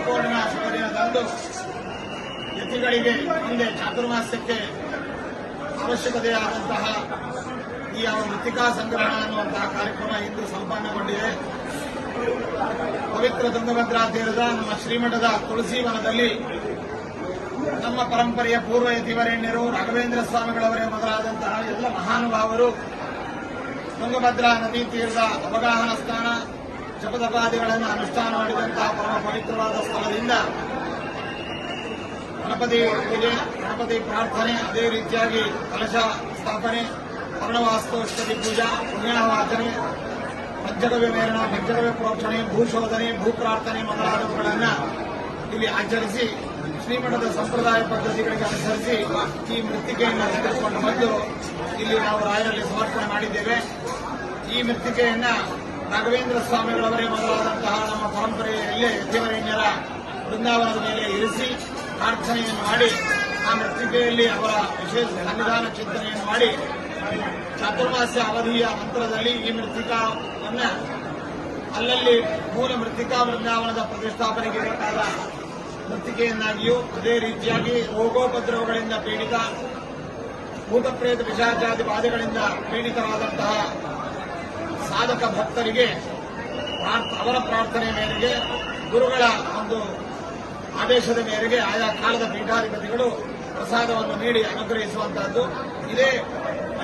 ಗುರುಪೂರ್ಣಿಮಾ ಶುಭ ದಿನದಂದು ಯತಿಗಳಿಗೆ ಮುಂದೆ ಚಾತುರ್ಮಾಸ್ಯಕ್ಕೆ ಅವಶ್ಯಕತೆಯಾದಂತಹ ಈ ಮೃತ್ತಿಕಾ ಸಂಗ್ರಹಣ ಅನ್ನುವಂತಹ ಕಾರ್ಯಕ್ರಮ ಇಂದು ಸಂಪನ್ನಗೊಂಡಿದೆ. ಪವಿತ್ರ ತುಂಗಭದ್ರಾ ತೀರದ ನಮ್ಮ ಶ್ರೀಮಠದ ತುಳಸಿವನದಲ್ಲಿ ನಮ್ಮ ಪರಂಪರೆಯ ಪೂರ್ವ ಯತಿವರೇಣ್ಯರು ರಾಘವೇಂದ್ರ ಸ್ವಾಮಿಗಳವರೇ ಮೊದಲಾದಂತಹ ಎಲ್ಲ ಮಹಾನುಭಾವರು ತುಂಗಭದ್ರಾ ನದಿ ತೀರದ ಅವಗಾಹನ ಸ್ಥಾನ ಜಪದಪಾದಿಗಳನ್ನು ಅನುಷ್ಠಾನ ಮಾಡಿದಂತಹ ಪರಮ ಪವಿತ್ರವಾದ ಸ್ಥಳದಿಂದ ಗಣಪತಿ ಪೂಜೆ, ಗಣಪತಿ ಪ್ರಾರ್ಥನೆ, ಅದೇ ರೀತಿಯಾಗಿ ಕಲಶ ಸ್ಥಾಪನೆ, ವರ್ಣವಾಸ್ತೋಷ್ಟತಿ ಪೂಜಾ, ಪುಣ್ಯಾವಾಚನೆ, ಪಂಚಗವ್ಯ ಮೇರಣ, ಪಂಚಗವ್ಯ ಪ್ರೋಕ್ಷಣೆ, ಭೂಶೋಧನೆ, ಭೂಪ್ರಾರ್ಥನೆ ಮೊದಲಾದವುಗಳನ್ನು ಇಲ್ಲಿ ಆಚರಿಸಿ ಶ್ರೀಮಠದ ಸಂಪ್ರದಾಯ ಪದ್ಧತಿಗಳಿಗೆ ಅನುಸರಿಸಿ ಈ ಮೃತ್ತಿಕೆಯನ್ನು ತೆಗೆದುಕೊಂಡು ಬಂದು ಇಲ್ಲಿ ನಾವು ರಾಯರಲ್ಲಿ ಸಮರ್ಪಣೆ ಮಾಡಿದ್ದೇವೆ. ಈ ಮೃತ್ತಿಕೆಯನ್ನ ರಾಘವೇಂದ್ರ ಸ್ವಾಮಿಗಳವರೇ ಮೊದಲಾದಂತಹ ನಮ್ಮ ಪರಂಪರೆಯಲ್ಲಿ ಯತಿವರೇಣ್ಯರ ಬೃಂದಾವನದ ಮೇಲೆ ಇರಿಸಿ ಪ್ರಾರ್ಥನೆಯನ್ನು ಮಾಡಿ ಆ ಮೃತ್ತಿಕೆಯಲ್ಲಿ ಅವರ ವಿಶೇಷ ಸನ್ನಿಧಾನ ಚಿಂತನೆಯನ್ನು ಮಾಡಿ ಚಾತುರ್ಮಾಸ್ಯ ಅವಧಿಯ ನಂತರದಲ್ಲಿ ಈ ಮೃತ್ತಿಕಾವನ್ನ ಅಲ್ಲಲ್ಲಿ ಮೂಲ ಮೃತ್ತಿಕಾ ಬೃಂದಾವನದ ಪ್ರತಿಷ್ಠಾಪನೆಗೆ ಬೇಕಾದ ಮೃತ್ತಿಕೆಯನ್ನಾಗಿಯೂ, ಅದೇ ರೀತಿಯಾಗಿ ರೋಗೋಪದ್ರವಗಳಿಂದ ಪೀಡಿತ, ಭೂತಪ್ರೇತ ಪಿಶಾಚಾದಿ ಬಾಧೆಗಳಿಂದ ಪೀಡಿತರಾದಂತಹ ಸಾಧಕ ಭಕ್ತರಿಗೆ ಅವರ ಪ್ರಾರ್ಥನೆ ಮೇರೆಗೆ, ಗುರುಗಳ ಒಂದು ಆದೇಶದ ಮೇರೆಗೆ ಆಯಾ ಕಾಲದ ಪೀಠಾಧಿಪತಿಗಳು ಪ್ರಸಾದವನ್ನು ನೀಡಿ ಅನುಗ್ರಹಿಸುವಂತಹದ್ದು. ಇದೇ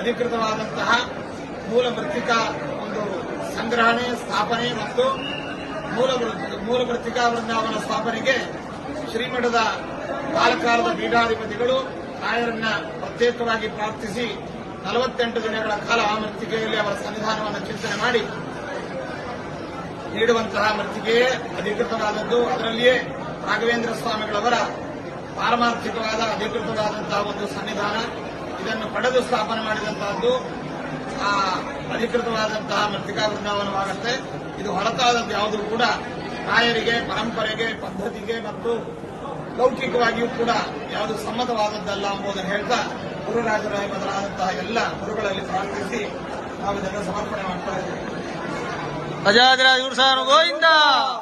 ಅಧಿಕೃತವಾದಂತಹ ಮೂಲ ಮೃತ್ತಿಕಾ ಒಂದು ಸಂಗ್ರಹಣೆ, ಸ್ಥಾಪನೆ ಮತ್ತು ಮೂಲ ಮೃತ್ತಿಕಾ ವೃಂದಾವನ ಸ್ಥಾಪನೆಗೆ ಶ್ರೀಮಠದ ಕಾಲಕಾಲದ ಪೀಠಾಧಿಪತಿಗಳು ರಾಯರನ್ನ ಪ್ರತ್ಯೇಕವಾಗಿ ಪ್ರಾರ್ಥಿಸಿ 48 ದಿನಗಳ ಕಾಲ ಆ ಮೃತ್ತಿಕೆಯಲ್ಲಿ ಅವರ ಸನ್ನಿಧಾನವನ್ನು ಚಿಂತನೆ ಮಾಡಿ ನೀಡುವಂತಹ ಮೃತ್ತಿಕೆಯೇ ಅಧಿಕೃತವಾದದ್ದು. ಅದರಲ್ಲಿಯೇ ರಾಘವೇಂದ್ರ ಸ್ವಾಮಿಗಳವರ ಪಾರಮಾರ್ಥಿಕವಾದ ಅಧಿಕೃತವಾದಂತಹ ಒಂದು ಸನ್ನಿಧಾನ, ಇದನ್ನು ಪಡೆದು ಸ್ಥಾಪನೆ ಮಾಡಿದಂತಹದ್ದು ಆ ಅಧಿಕೃತವಾದಂತಹ ಮೃತ್ತಿಕಾ ವೃಂದಾವನವಾಗುತ್ತೆ. ಇದು ಹೊರತಾದದ್ದು ಯಾವುದೂ ಕೂಡ ರಾಯರಿಗೆ, ಪರಂಪರೆಗೆ, ಪದ್ಧತಿಗೆ ಮತ್ತು ಲೌಕಿಕವಾಗಿಯೂ ಕೂಡ ಯಾವುದು ಸಮ್ಮತವಾದದ್ದಲ್ಲ ಎಂಬುದನ್ನು ಹೇಳ್ತಾ ಗುರುರಾಜರಾಯ ಮೊದಲಾದಂತಹ ಎಲ್ಲ ಗುರುಗಳಲ್ಲಿ ಪ್ರಾರ್ಥಿಸಿ ನಾವು ಇದನ್ನು ಸಮರ್ಪಣೆ ಮಾಡ್ತಾ ಇದ್ದೇವೆ.